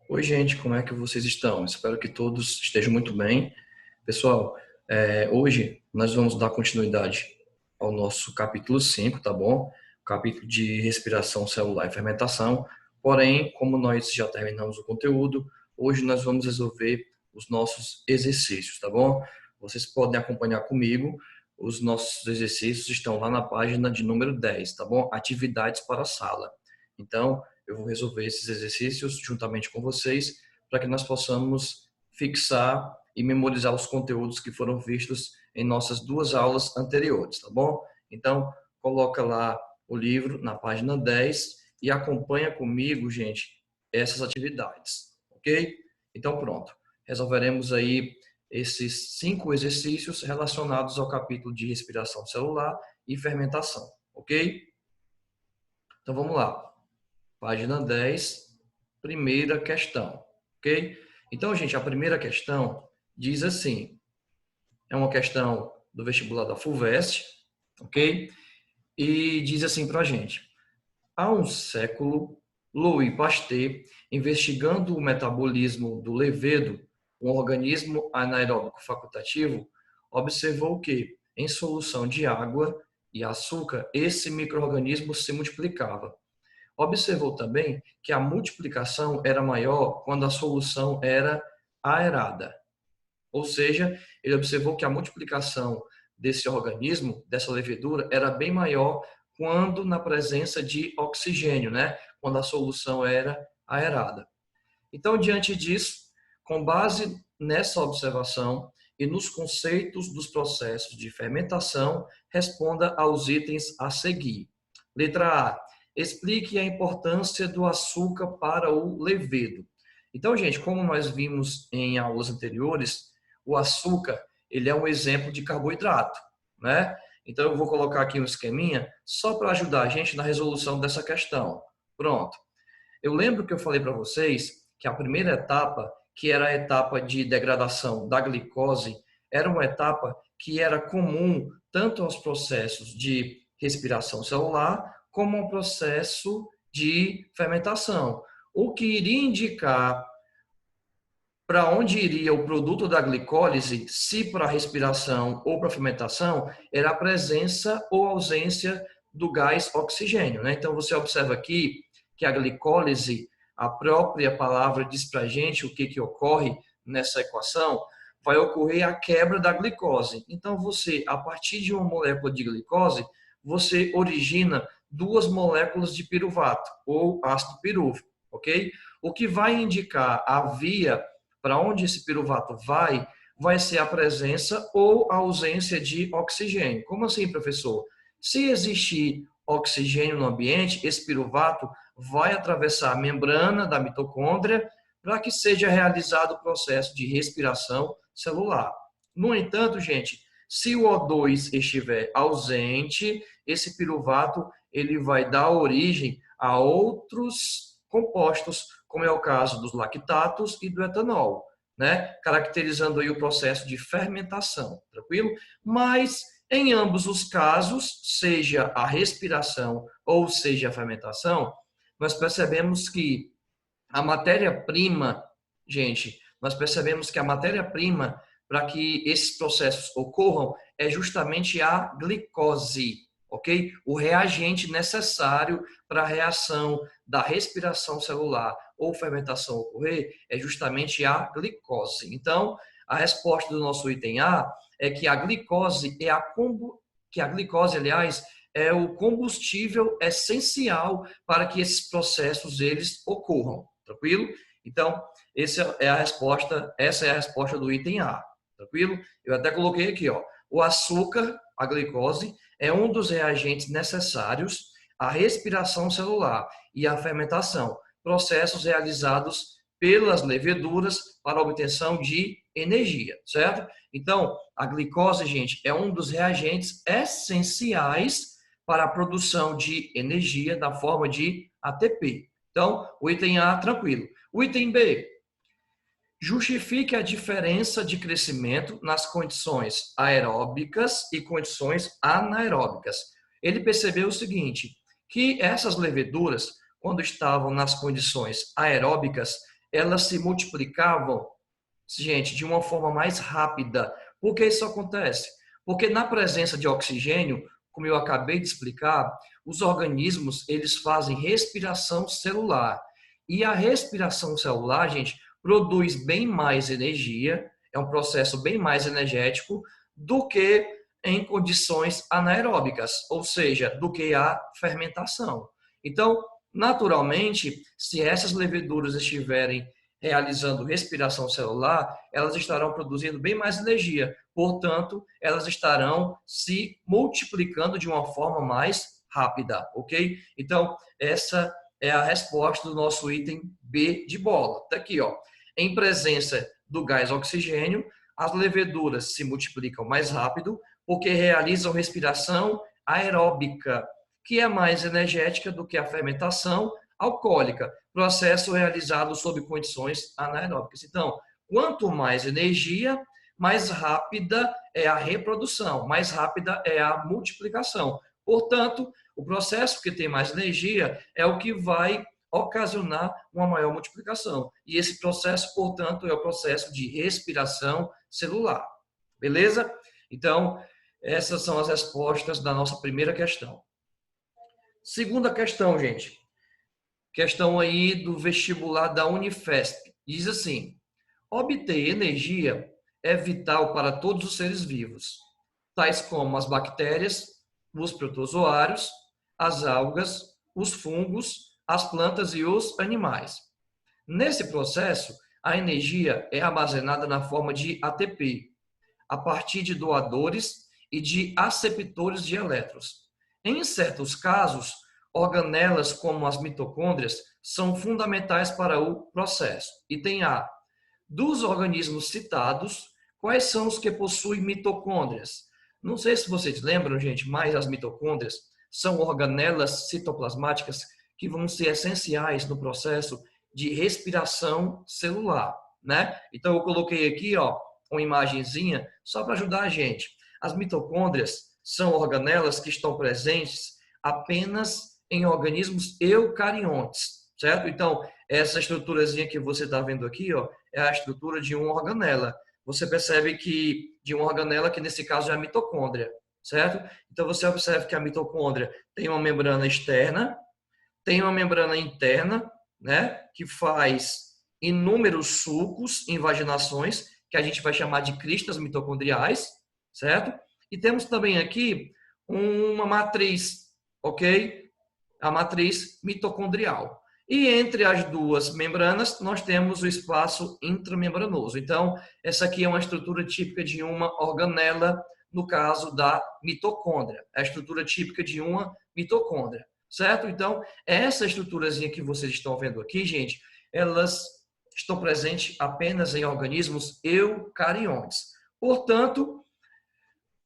Oi, gente, como é que vocês estão? Espero que todos estejam muito bem. Pessoal, hoje nós vamos dar continuidade ao nosso capítulo 5, tá bom? Capítulo de respiração celular e fermentação. Porém, como nós já terminamos o conteúdo, hoje nós vamos resolver os nossos exercícios, tá bom? Vocês podem acompanhar comigo. Os nossos exercícios estão lá na página de número 10, tá bom? Atividades para a sala. Então, eu vou resolver esses exercícios juntamente com vocês para que nós possamos fixar e memorizar os conteúdos que foram vistos em nossas duas aulas anteriores, tá bom? Então, coloca lá o livro na página 10 e acompanha comigo, gente, essas atividades, ok? Então, pronto. Resolveremos aí esses 5 exercícios relacionados ao capítulo de respiração celular e fermentação, ok? Então, vamos lá. Página 10, primeira questão, ok? Então, gente, a primeira questão diz assim, é uma questão do vestibular da FUVEST, ok? E diz assim para a gente, há um século, Louis Pasteur, investigando o metabolismo do levedo, um organismo anaeróbico facultativo, observou que, em solução de água e açúcar, esse micro-organismo se multiplicava. Observou também que a multiplicação era maior quando a solução era aerada. Ou seja, ele observou que a multiplicação desse organismo, dessa levedura, era bem maior quando na presença de oxigênio, né? Quando a solução era aerada. Então, diante disso, com base nessa observação e nos conceitos dos processos de fermentação, responda aos itens a seguir. Letra A. Explique a importância do açúcar para o levedo. Então, gente, como nós vimos em aulas anteriores, o açúcar, ele é um exemplo de carboidrato, né? Então, eu vou colocar aqui um esqueminha só para ajudar a gente na resolução dessa questão. Pronto. Eu lembro que eu falei para vocês que a primeira etapa, que era a etapa de degradação da glicose, era uma etapa que era comum tanto aos processos de respiração celular como ao processo de fermentação, o que iria indicar para onde iria o produto da glicólise, se para a respiração ou para a fermentação, era a presença ou ausência do gás oxigênio, né? Então, você observa aqui que a glicólise, a própria palavra diz para a gente o que ocorre nessa equação, vai ocorrer a quebra da glicose. Então, você, a partir de uma molécula de glicose, você origina duas moléculas de piruvato, ou ácido pirúvico, ok? O que vai indicar a via para onde esse piruvato vai ser a presença ou a ausência de oxigênio. Como assim, professor? Se existir oxigênio no ambiente, esse piruvato vai atravessar a membrana da mitocôndria para que seja realizado o processo de respiração celular. No entanto, gente, se o O2 estiver ausente, esse piruvato ele vai dar origem a outros compostos, como é o caso dos lactatos e do etanol, né? Caracterizando aí o processo de fermentação, tranquilo? Mas em ambos os casos, seja a respiração ou seja a fermentação, nós percebemos que a matéria-prima, gente, nós percebemos que a matéria-prima para que esses processos ocorram é justamente a glicose, ok? O reagente necessário para a reação da respiração celular ou fermentação ocorrer é justamente a glicose. Então, a resposta do nosso item A é que a glicose aliás, é o combustível essencial para que esses processos eles ocorram, tranquilo? Então, essa é a resposta do item A, tranquilo? Eu até coloquei aqui, ó, o açúcar, a glicose, é um dos reagentes necessários à respiração celular e à fermentação, processos realizados pelas leveduras para a obtenção de energia, certo? Então, a glicose, gente, é um dos reagentes essenciais para a produção de energia na forma de ATP. Então, o item A, tranquilo. O item B, justifique a diferença de crescimento nas condições aeróbicas e condições anaeróbicas. Ele percebeu o seguinte, que essas leveduras, quando estavam nas condições aeróbicas, elas se multiplicavam, gente, de uma forma mais rápida. Por que isso acontece? Porque na presença de oxigênio, como eu acabei de explicar, os organismos, eles fazem respiração celular. E a respiração celular, gente, produz bem mais energia, é um processo bem mais energético do que em condições anaeróbicas, ou seja, do que a fermentação. Então, naturalmente, se essas leveduras estiverem realizando respiração celular, elas estarão produzindo bem mais energia. Portanto, elas estarão se multiplicando de uma forma mais rápida, ok? Então, essa é a resposta do nosso item B de bola. Está aqui, ó. Em presença do gás oxigênio, as leveduras se multiplicam mais rápido porque realizam respiração aeróbica, que é mais energética do que a fermentação alcoólica, processo realizado sob condições anaeróbicas. Então, quanto mais energia, mais rápida é a reprodução, mais rápida é a multiplicação. Portanto, o processo que tem mais energia é o que vai ocasionar uma maior multiplicação. E esse processo, portanto, é o processo de respiração celular. Beleza? Então, essas são as respostas da nossa primeira questão. Segunda questão, gente. Questão aí do vestibular da Unifesp. Diz assim: obter energia é vital para todos os seres vivos, tais como as bactérias, os protozoários, as algas, os fungos, as plantas e os animais. Nesse processo, a energia é armazenada na forma de ATP, a partir de doadores e de aceptores de elétrons. Em certos casos, organelas como as mitocôndrias são fundamentais para o processo. Item A. Dos organismos citados, quais são os que possuem mitocôndrias? Não sei se vocês lembram, gente, mas as mitocôndrias são organelas citoplasmáticas que vão ser essenciais no processo de respiração celular, né? Então eu coloquei aqui, ó, uma imagenzinha só para ajudar a gente. As mitocôndrias são organelas que estão presentes apenas em organismos eucariontes, certo? Então, essa estruturazinha que você está vendo aqui, ó, é a estrutura de uma organela. Você percebe que de uma organela, que nesse caso é a mitocôndria, certo? Então, você observa que a mitocôndria tem uma membrana externa, tem uma membrana interna, né, que faz inúmeros sulcos, invaginações, que a gente vai chamar de cristas mitocondriais, certo? E temos também aqui uma matriz, ok? A matriz mitocondrial. E entre as duas membranas, nós temos o espaço intramembranoso. Então, essa aqui é uma estrutura típica de uma organela, no caso da mitocôndria. É a estrutura típica de uma mitocôndria, certo? Então, essa estruturazinha que vocês estão vendo aqui, gente, elas estão presentes apenas em organismos eucariontes. Portanto,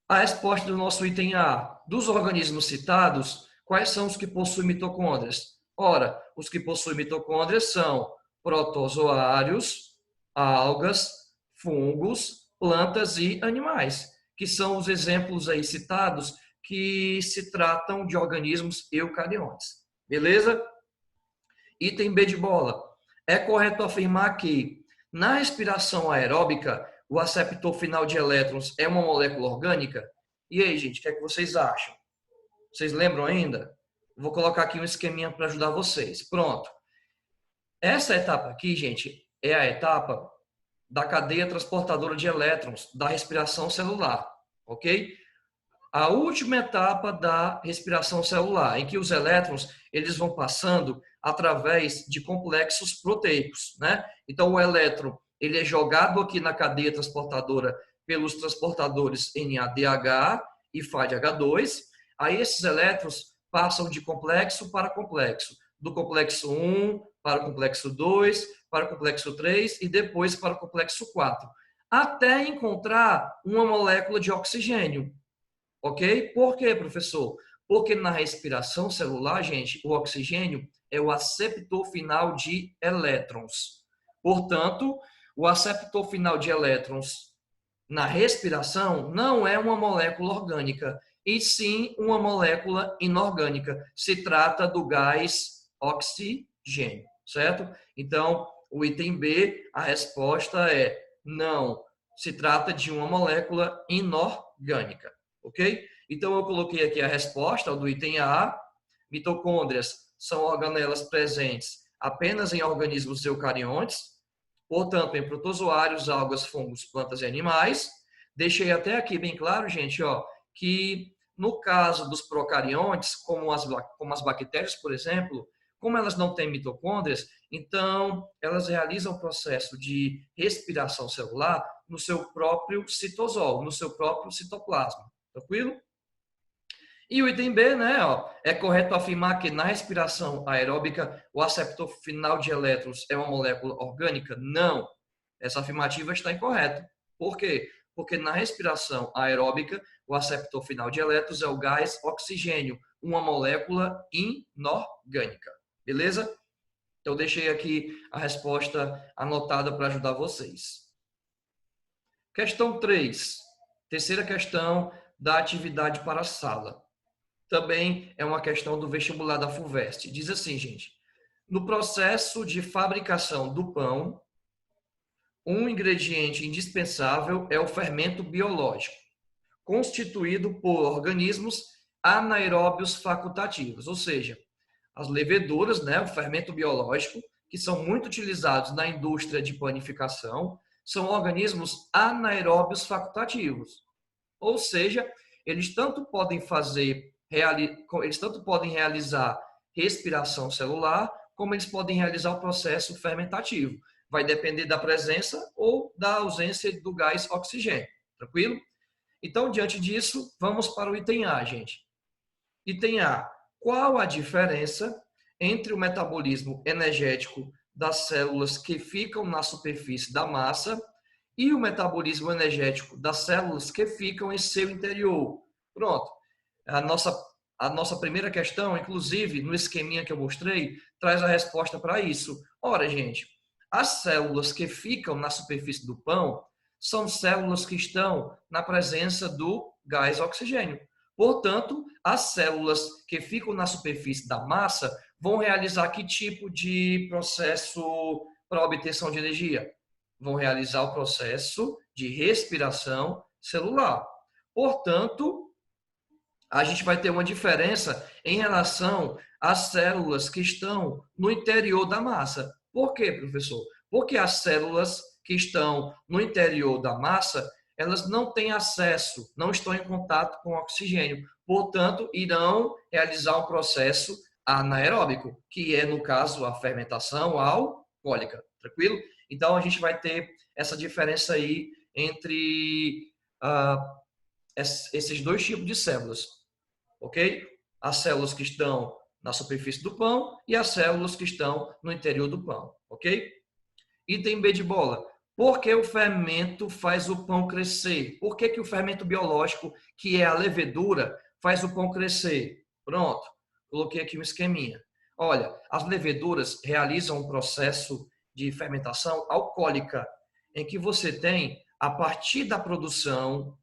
a resposta do nosso item A, dos organismos citados, quais são os que possuem mitocôndrias? Ora, os que possuem mitocôndrias são protozoários, algas, fungos, plantas e animais, que são os exemplos aí citados que se tratam de organismos eucariontes. Beleza? Item B de bola. É correto afirmar que, na respiração aeróbica, o aceptor final de elétrons é uma molécula orgânica? E aí, gente, o que é que vocês acham? Vocês lembram ainda? Vou colocar aqui um esqueminha para ajudar vocês. Pronto. Essa etapa aqui, gente, é a etapa da cadeia transportadora de elétrons da respiração celular, ok? A última etapa da respiração celular, em que os elétrons eles vão passando através de complexos proteicos, né? Então o elétron ele é jogado aqui na cadeia transportadora pelos transportadores NADH e FADH2. Aí esses elétrons passam de complexo para complexo, do complexo 1 para o complexo 2, para o complexo 3 e depois para o complexo 4, até encontrar uma molécula de oxigênio. Ok? Por quê, professor? Porque na respiração celular, gente, o oxigênio é o aceptor final de elétrons. Portanto, o aceptor final de elétrons na respiração não é uma molécula orgânica, e sim uma molécula inorgânica. Se trata do gás oxigênio, certo? Então, o item B, a resposta é não. Se trata de uma molécula inorgânica, ok? Então, eu coloquei aqui a resposta do item A. Mitocôndrias são organelas presentes apenas em organismos eucariontes, portanto, em protozoários, algas, fungos, plantas e animais. Deixei até aqui bem claro, gente, ó, que no caso dos procariontes, como as bactérias, por exemplo, como elas não têm mitocôndrias, então elas realizam o processo de respiração celular no seu próprio citosol, no seu próprio citoplasma. Tranquilo? E o item B, né, ó, é correto afirmar que na respiração aeróbica o aceptor final de elétrons é uma molécula orgânica? Não. Essa afirmativa está incorreta. Por quê? Porque na respiração aeróbica o aceptor final de elétrons é o gás oxigênio, uma molécula inorgânica. Beleza? Então deixei aqui a resposta anotada para ajudar vocês. Questão 3. Terceira questão da atividade para a sala. Também é uma questão do vestibular da FUVEST. Diz assim, gente: no processo de fabricação do pão, um ingrediente indispensável é o fermento biológico, constituído por organismos anaeróbios facultativos, ou seja, as leveduras, né, o fermento biológico, que são muito utilizados na indústria de panificação, são organismos anaeróbios facultativos. Ou seja, eles tanto podem realizar respiração celular, como eles podem realizar o processo fermentativo. Vai depender da presença ou da ausência do gás oxigênio. Tranquilo? Então, diante disso, vamos para o item A, gente. Item A. Qual a diferença entre o metabolismo energético das células que ficam na superfície da massa e o metabolismo energético das células que ficam em seu interior? Pronto. A nossa primeira questão, inclusive, no esqueminha que eu mostrei, traz a resposta para isso. Ora, gente, as células que ficam na superfície do pão são células que estão na presença do gás oxigênio. Portanto, as células que ficam na superfície da massa vão realizar que tipo de processo para obtenção de energia? Vão realizar o processo de respiração celular. Portanto, a gente vai ter uma diferença em relação às células que estão no interior da massa. Por quê, professor? Porque as células que estão no interior da massa, elas não têm acesso, não estão em contato com o oxigênio. Portanto, irão realizar um processo anaeróbico, que é, no caso, a fermentação alcoólica. Tranquilo? Então, a gente vai ter essa diferença aí entre esses dois tipos de células. Ok? As células que estão na superfície do pão e as células que estão no interior do pão. Ok? Item B de bola. Por que o fermento faz o pão crescer? Por que o fermento biológico, que é a levedura, faz o pão crescer? Pronto. Coloquei aqui um esqueminha. Olha, as leveduras realizam um processo de fermentação alcoólica, em que você tem, a partir da produção,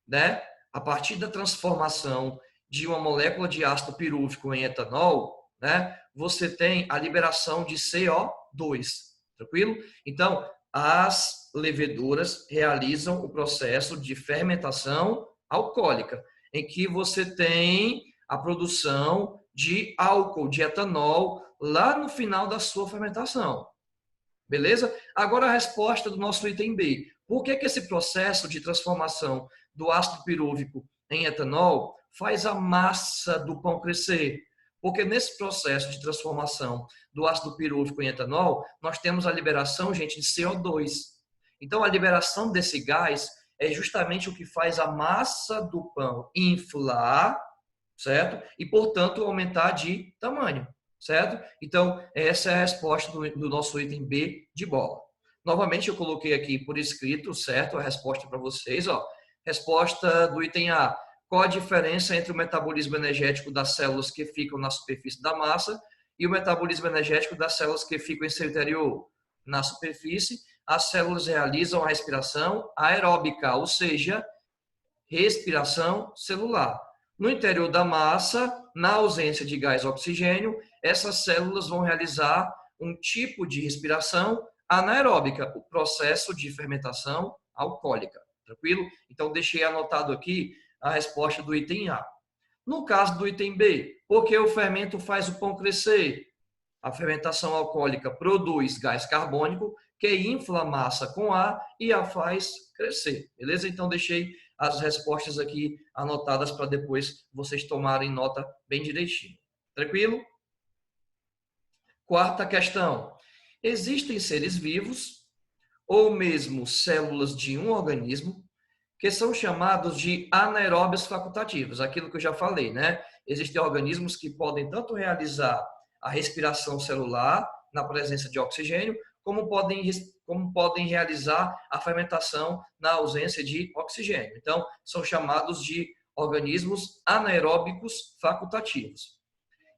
né, a partir da transformação de uma molécula de ácido pirúvico em etanol, né, você tem a liberação de CO2. Tranquilo? Então, as leveduras realizam o processo de fermentação alcoólica, em que você tem a produção de álcool, de etanol, lá no final da sua fermentação. Beleza? Agora a resposta do nosso item B. Por que esse processo de transformação do ácido pirúvico em etanol faz a massa do pão crescer? Porque nesse processo de transformação do ácido pirúvico em etanol, nós temos a liberação, gente, de CO2. Então, a liberação desse gás é justamente o que faz a massa do pão inflar, certo? E, portanto, aumentar de tamanho, certo? Então, essa é a resposta do nosso item B de bola. Novamente, eu coloquei aqui por escrito, certo? A resposta para vocês, ó. Resposta do item A. Qual a diferença entre o metabolismo energético das células que ficam na superfície da massa e o metabolismo energético das células que ficam em seu interior? Na superfície, as células realizam a respiração aeróbica, ou seja, respiração celular. No interior da massa, na ausência de gás oxigênio, essas células vão realizar um tipo de respiração anaeróbica, o processo de fermentação alcoólica. Tranquilo? Então, deixei anotado aqui a resposta do item A. No caso do item B, porque o fermento faz o pão crescer? A fermentação alcoólica produz gás carbônico que infla a massa com ar e a faz crescer. Beleza? Então, deixei as respostas aqui anotadas para depois vocês tomarem nota bem direitinho. Tranquilo? Quarta questão. Existem seres vivos, ou mesmo células de um organismo, que são chamados de anaeróbios facultativos, aquilo que eu já falei, né? Existem organismos que podem tanto realizar a respiração celular na presença de oxigênio, como podem realizar a fermentação na ausência de oxigênio. Então, são chamados de organismos anaeróbicos facultativos.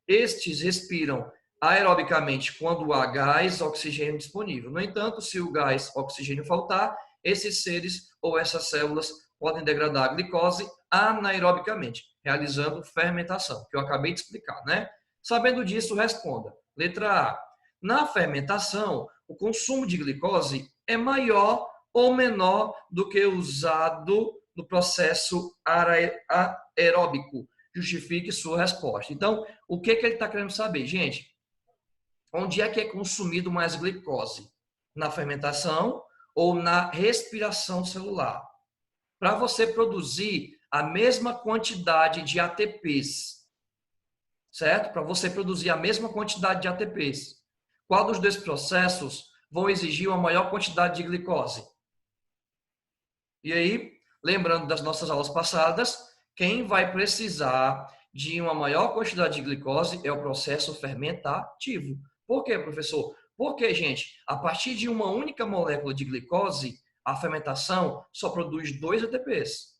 Estes respiram aerobicamente quando há gás oxigênio disponível. No entanto, se o gás oxigênio faltar, esses seres ou essas células podem degradar a glicose anaerobicamente, realizando fermentação, que eu acabei de explicar, né? Sabendo disso, responda. Letra A. Na fermentação, o consumo de glicose é maior ou menor do que usado no processo aeróbico. Justifique sua resposta. Então, o que ele está querendo saber? Gente, onde é que é consumido mais glicose? Na fermentação ou na respiração celular? Para você produzir a mesma quantidade de ATPs, certo? Para você produzir a mesma quantidade de ATPs, qual dos dois processos vão exigir uma maior quantidade de glicose? E aí, lembrando das nossas aulas passadas, quem vai precisar de uma maior quantidade de glicose é o processo fermentativo. Por quê, professor? Porque, gente, a partir de uma única molécula de glicose, a fermentação só produz 2 ATPs,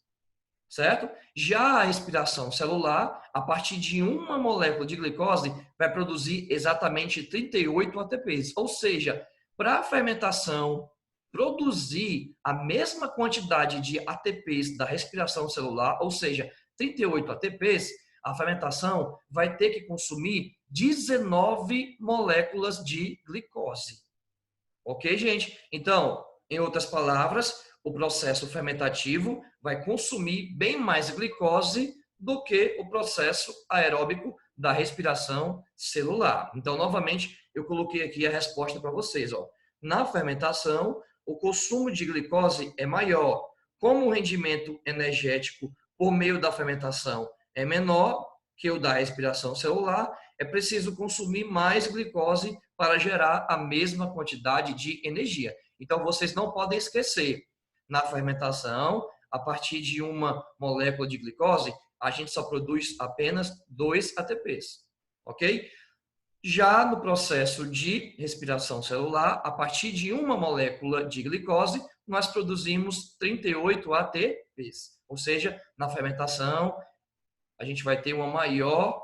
certo? Já a respiração celular, a partir de uma molécula de glicose, vai produzir exatamente 38 ATPs. Ou seja, para a fermentação produzir a mesma quantidade de ATPs da respiração celular, ou seja, 38 ATPs, a fermentação vai ter que consumir 19 moléculas de glicose. Ok, gente? Então, em outras palavras, o processo fermentativo vai consumir bem mais glicose do que o processo aeróbico da respiração celular. Então, novamente, eu coloquei aqui a resposta para vocês. Ó. Na fermentação, o consumo de glicose é maior. Como o rendimento energético por meio da fermentação é menor que o da respiração celular, é preciso consumir mais glicose para gerar a mesma quantidade de energia. Então, vocês não podem esquecer, na fermentação, a partir de uma molécula de glicose, a gente só produz apenas 2 ATPs, ok? Já no processo de respiração celular, a partir de uma molécula de glicose, nós produzimos 38 ATPs. Ou seja, na fermentação, a gente vai ter um maior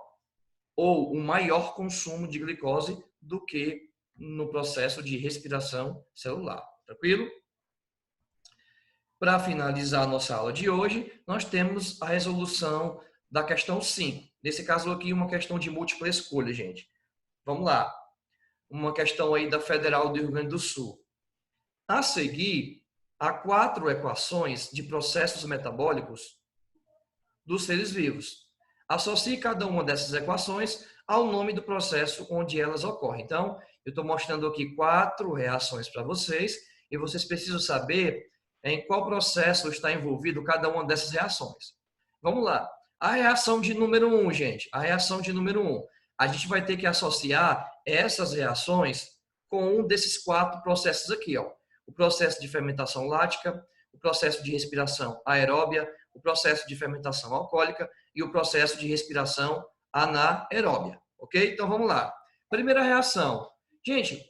consumo de glicose do que no processo de respiração celular. Tranquilo? Para finalizar a nossa aula de hoje, nós temos a resolução da questão 5. Nesse caso aqui, uma questão de múltipla escolha, gente. Vamos lá. Uma questão aí da Federal do Rio Grande do Sul. A seguir, há 4 equações de processos metabólicos dos seres vivos. Associe cada uma dessas equações ao nome do processo onde elas ocorrem. Então, eu estou mostrando aqui 4 reações para vocês e vocês precisam saber em qual processo está envolvido cada uma dessas reações. Vamos lá. A reação de número 1, gente. A reação de número 1. A gente vai ter que associar essas reações com um desses 4 processos aqui. Ó. O processo de fermentação lática, o processo de respiração aeróbia, o processo de fermentação alcoólica e o processo de respiração anaeróbia. Ok? Então, vamos lá. Primeira reação. Gente,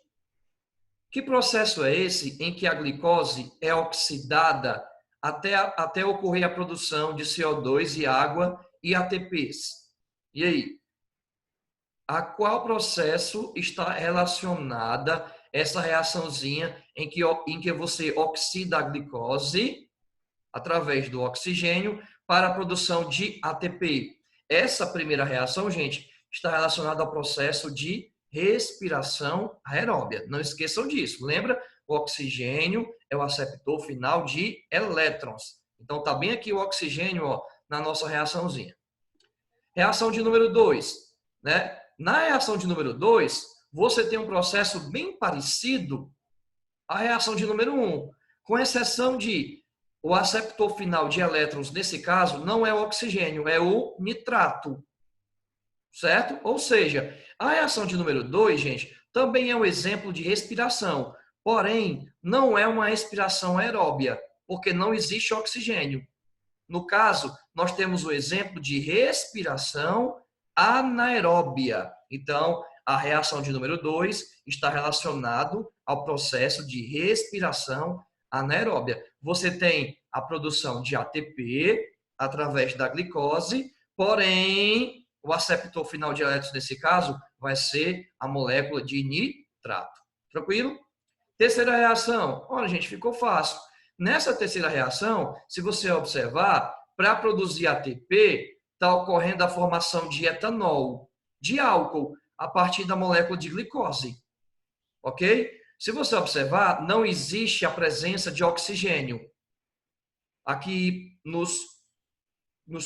que processo é esse em que a glicose é oxidada até ocorrer a produção de CO2 e água e ATPs? E aí? A qual processo está relacionada essa reaçãozinha em que você oxida a glicose através do oxigênio para a produção de ATP? Essa primeira reação, gente, está relacionada ao processo de respiração aeróbia. Não esqueçam disso. Lembra? O oxigênio é o aceptor final de elétrons. Então, tá bem aqui o oxigênio, ó, na nossa reaçãozinha. Reação de número 2, né? Na reação de número 2, você tem um processo bem parecido à reação de número 1, com exceção de o aceptor final de elétrons, nesse caso, não é o oxigênio, é o nitrato. Certo? Ou seja, a reação de número 2, gente, também é um exemplo de respiração, porém, não é uma respiração aeróbia, porque não existe oxigênio. No caso, nós temos o exemplo de respiração anaeróbia. Então, a reação de número 2 está relacionado ao processo de respiração anaeróbia. Você tem a produção de ATP através da glicose, porém, o aceptor final de elétrons, nesse caso, vai ser a molécula de nitrato. Tranquilo? Terceira reação. Olha, gente, ficou fácil. Nessa terceira reação, se você observar, para produzir ATP, está ocorrendo a formação de etanol, de álcool, a partir da molécula de glicose. Ok? Se você observar, não existe a presença de oxigênio aqui nos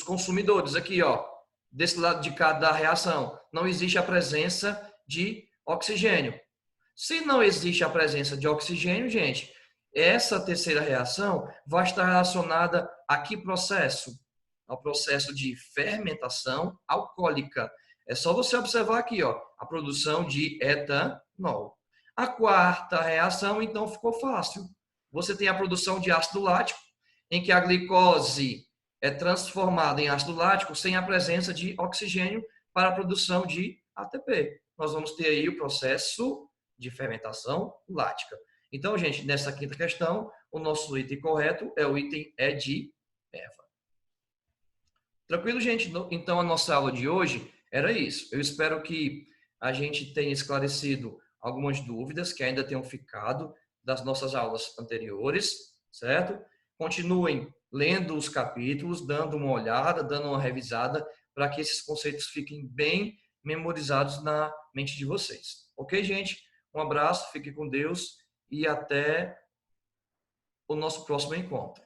consumidores, aqui, ó, desse lado de cá da reação. Não existe a presença de oxigênio. Se não existe a presença de oxigênio, gente, essa terceira reação vai estar relacionada a que processo? Ao processo de fermentação alcoólica. É só você observar aqui, ó, a produção de etanol. A quarta reação, então, ficou fácil. Você tem a produção de ácido lático, em que a glicose é transformada em ácido lático sem a presença de oxigênio para a produção de ATP. Nós vamos ter aí o processo de fermentação lática. Então, gente, nessa quinta questão, o nosso item correto é o item E de Eva. Tranquilo, gente? Então, a nossa aula de hoje era isso. Eu espero que a gente tenha esclarecido algumas dúvidas que ainda tenham ficado das nossas aulas anteriores, certo? Continuem lendo os capítulos, dando uma olhada, dando uma revisada, para que esses conceitos fiquem bem memorizados na mente de vocês. Ok, gente? Um abraço, fique com Deus e até o nosso próximo encontro.